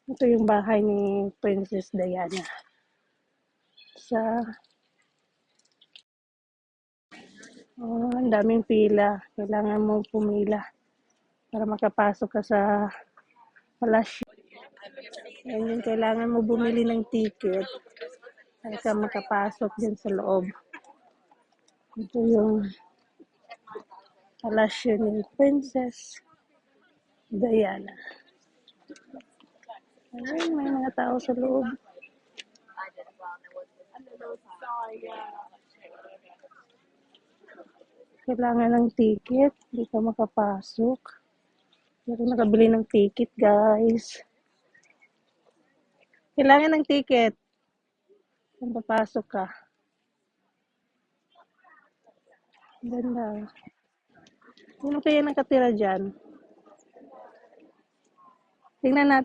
Ito yung bahay ni Princess Diana. Ang daming pila. Kailangan mo pumila para makapasok ka sa palasyo. Yan yung kailangan mo bumili ng ticket para ka makapasok din sa loob. Ito yung palasyo ni Princess Diana. Ayun, may mga tao sa loob. Kailangan ng ticket, hindi ka makapasok. Pero nakabili ng ticket, guys. Kailangan ng ticket kung papasok ka. Ganda. Sino kaya nakatira dyan? Tingnan natin.